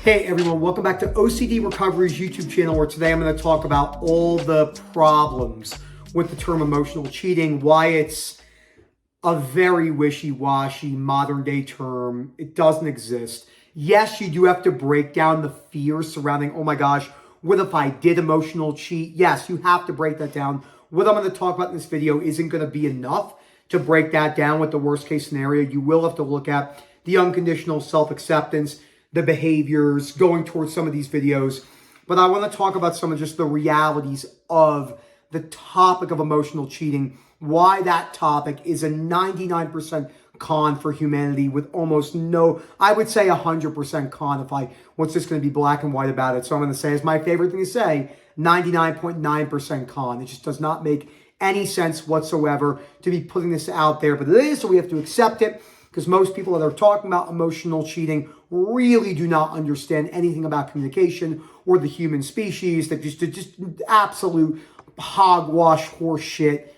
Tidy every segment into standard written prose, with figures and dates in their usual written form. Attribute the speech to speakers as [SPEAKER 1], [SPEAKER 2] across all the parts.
[SPEAKER 1] Hey everyone, welcome back to OCD Recovery's YouTube channel, where today I'm going to talk about all the problems with the term emotional cheating, why it's a very wishy-washy modern day term. It doesn't exist. Yes, you do have to break down the fears surrounding, oh my gosh, what if I did emotional cheat? Yes, you have to break that down. What I'm going to talk about in this video isn't going to be enough to break that down with the worst case scenario. You will have to look at the unconditional self-acceptance, the behaviors, going towards some of these videos. But I want to talk about some of just the realities of the topic of emotional cheating, why that topic is a 99% con for humanity with almost no, I would say 100% con if I was just going to be black and white about it. So I'm going to say, it's my favorite thing to say, 99.9% con. It just does not make any sense whatsoever to be putting this out there, but it is, so we have to accept it, because most people that are talking about emotional cheating really do not understand anything about communication or the human species. They're just absolute hogwash, horse shit,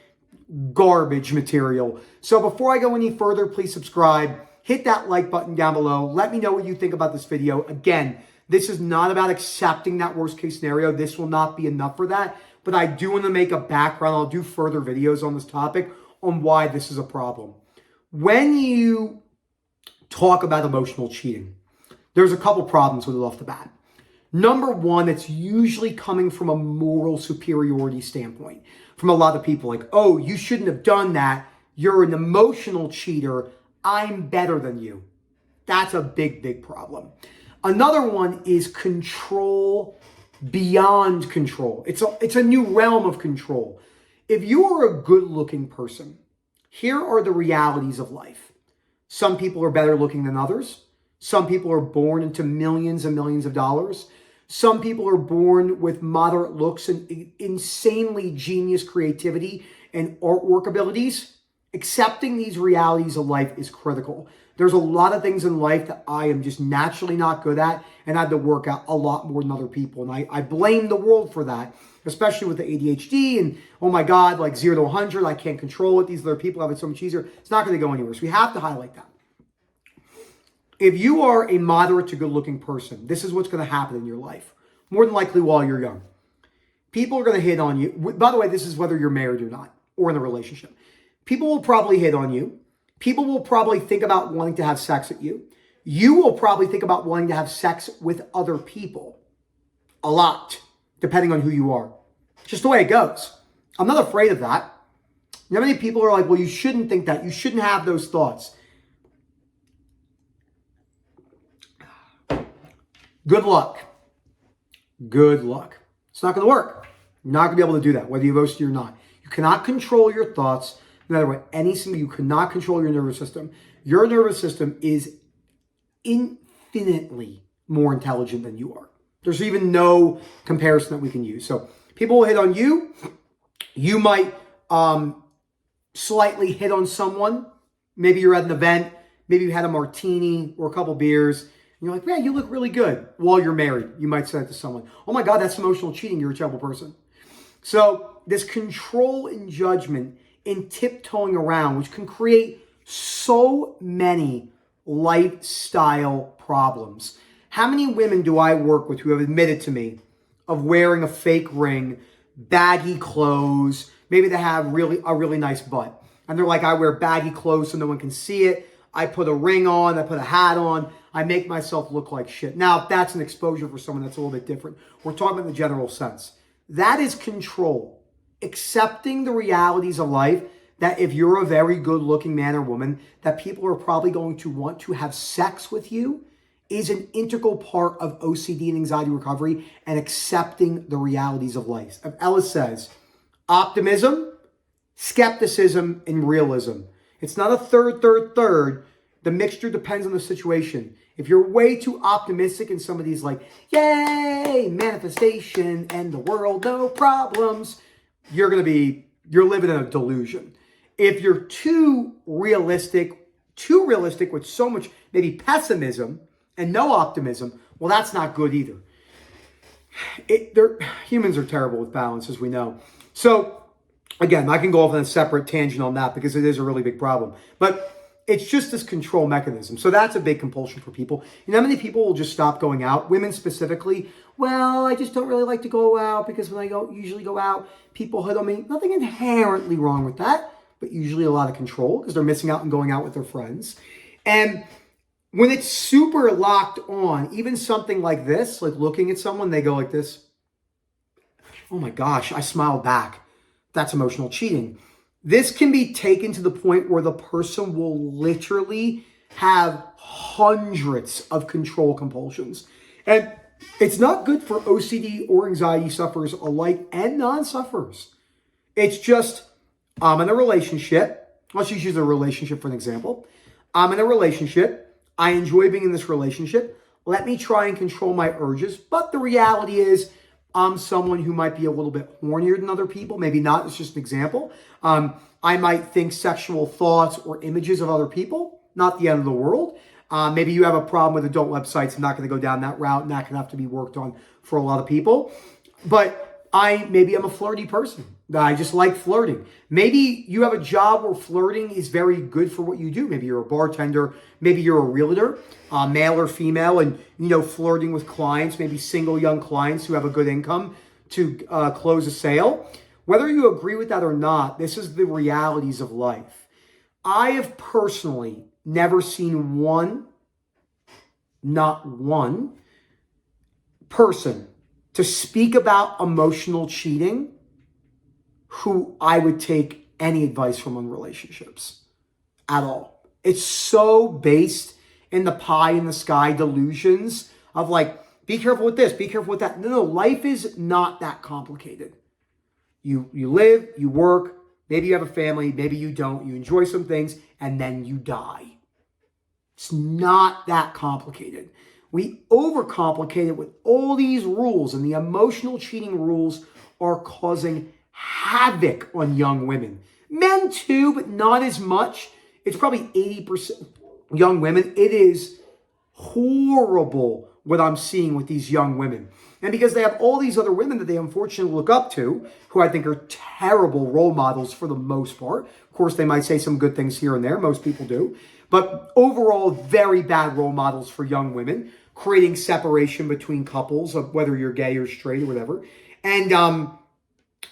[SPEAKER 1] garbage material. So before I go any further, please subscribe, hit that like button down below. Let me know what you think about this video. Again, this is not about accepting that worst case scenario. This will not be enough for that, but I do want to make a background. I'll do further videos on this topic on why this is a problem. When you talk about emotional cheating, there's a couple problems with it off the bat. Number one, it's usually coming from a moral superiority standpoint from a lot of people, like, oh, you shouldn't have done that. You're an emotional cheater. I'm better than you. That's a big, big problem. Another one is control beyond control. It's a new realm of control. If you are a good-looking person, here are the realities of life. Some people are better looking than others. Some people are born into millions and millions of dollars. Some people are born with moderate looks and insanely genius creativity and artwork abilities. Accepting these realities of life is critical. There's a lot of things in life that I am just naturally not good at, and I had to work out a lot more than other people. And I blame the world for that, especially with the ADHD and, oh my God, like 0 to 100, I can't control it. These other people have it so much easier. It's not going to go anywhere. So we have to highlight that. If you are a moderate to good looking person, this is what's going to happen in your life. More than likely while you're young. People are going to hit on you. By the way, this is whether you're married or not, or in a relationship. People will probably hit on you. People will probably think about wanting to have sex with you. You will probably think about wanting to have sex with other people. A lot, depending on who you are. Just the way it goes. I'm not afraid of that. You know how many people are like, well, you shouldn't think that. You shouldn't have those thoughts. Good luck. Good luck. It's not going to work. You're not going to be able to do that, whether you have OCD or not. You cannot control your thoughts. No matter what, you cannot control your nervous system. Your nervous system is infinitely more intelligent than you are. There's even no comparison that we can use. So people will hit on you. You might slightly hit on someone. Maybe you're at an event. Maybe you had a martini or a couple beers. And you're like, man, you look really good. While you're married, you might say that to someone. Oh my God, that's emotional cheating. You're a terrible person. So this control and judgment in tiptoeing around, which can create so many lifestyle problems. How many women do I work with who have admitted to me of wearing a fake ring, baggy clothes, maybe they have a really nice butt, and they're like, I wear baggy clothes so no one can see it. I put a ring on, I put a hat on, I make myself look like shit. Now, if that's an exposure for someone, that's a little bit different. We're talking about the general sense. That is control. Accepting the realities of life, that if you're a very good looking man or woman, that people are probably going to want to have sex with you, is an integral part of OCD and anxiety recovery and accepting the realities of life. Ellis says, optimism, skepticism, and realism. It's not a third. The mixture depends on the situation. If you're way too optimistic in some of these, like, yay, manifestation, and the world, no problems, you're living in a delusion. If you're too realistic with so much maybe pessimism and no optimism, well, that's not good either. Humans are terrible with balance, as we know. So again, I can go off on a separate tangent on that because it is a really big problem. But it's just this control mechanism. So that's a big compulsion for people. You know how many people will just stop going out? Women specifically. Well, I just don't really like to go out because when I usually go out, people hit on me. Nothing inherently wrong with that, but usually a lot of control because they're missing out and going out with their friends. And when it's super locked on, even something like this, like looking at someone, they go like this. Oh my gosh, I smiled back. That's emotional cheating. This can be taken to the point where the person will literally have hundreds of control compulsions. And it's not good for OCD or anxiety sufferers alike and non-sufferers. It's just, I'm in a relationship. Let's just use a relationship for an example. I'm in a relationship. I enjoy being in this relationship. Let me try and control my urges. But the reality is, I'm someone who might be a little bit hornier than other people. Maybe not. It's just an example. I might think sexual thoughts or images of other people. Not the end of the world. Maybe you have a problem with adult websites. I'm not going to go down that route, and that can have to be worked on for a lot of people. But maybe I'm a flirty person. I just like flirting. Maybe you have a job where flirting is very good for what you do. Maybe you're a bartender. Maybe you're a realtor, male or female, and flirting with clients, maybe single young clients who have a good income to close a sale. Whether you agree with that or not, this is the realities of life. I have personally never seen not one person to speak about emotional cheating who I would take any advice from on relationships at all. It's so based in the pie in the sky delusions of like, be careful with this, be careful with that. No, life is not that complicated. You live, you work, maybe you have a family, maybe you don't, you enjoy some things, and then you die. It's not that complicated. We overcomplicate it with all these rules, and the emotional cheating rules are causing havoc on young women. Men too, but not as much. It's probably 80% young women. It is horrible what I'm seeing with these young women. And because they have all these other women that they unfortunately look up to, who I think are terrible role models for the most part. Of course, they might say some good things here and there. Most people do. But overall, very bad role models for young women, creating separation between couples, of whether you're gay or straight or whatever. And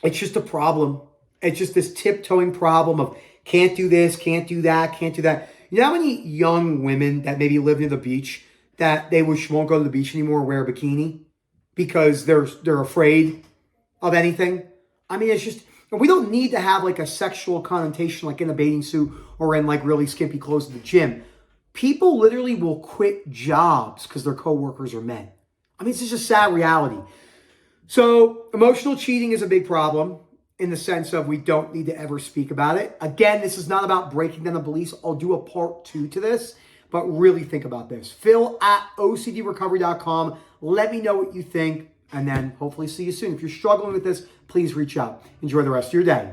[SPEAKER 1] it's just a problem. It's just this tiptoeing problem of can't do this, can't do that, can't do that. You know how many young women that maybe live near the beach that they won't go to the beach anymore or wear a bikini because they're afraid of anything? I mean, it's just, and we don't need to have like a sexual connotation like in a bathing suit or in like really skimpy clothes at the gym. People literally will quit jobs because their coworkers are men. I mean, it's just a sad reality. So emotional cheating is a big problem in the sense of we don't need to ever speak about it. Again, this is not about breaking down the beliefs. I'll do a part 2 to this, but really think about this. Phil@OCDrecovery.com. Let me know what you think, and then hopefully see you soon. If you're struggling with this, please reach out. Enjoy the rest of your day.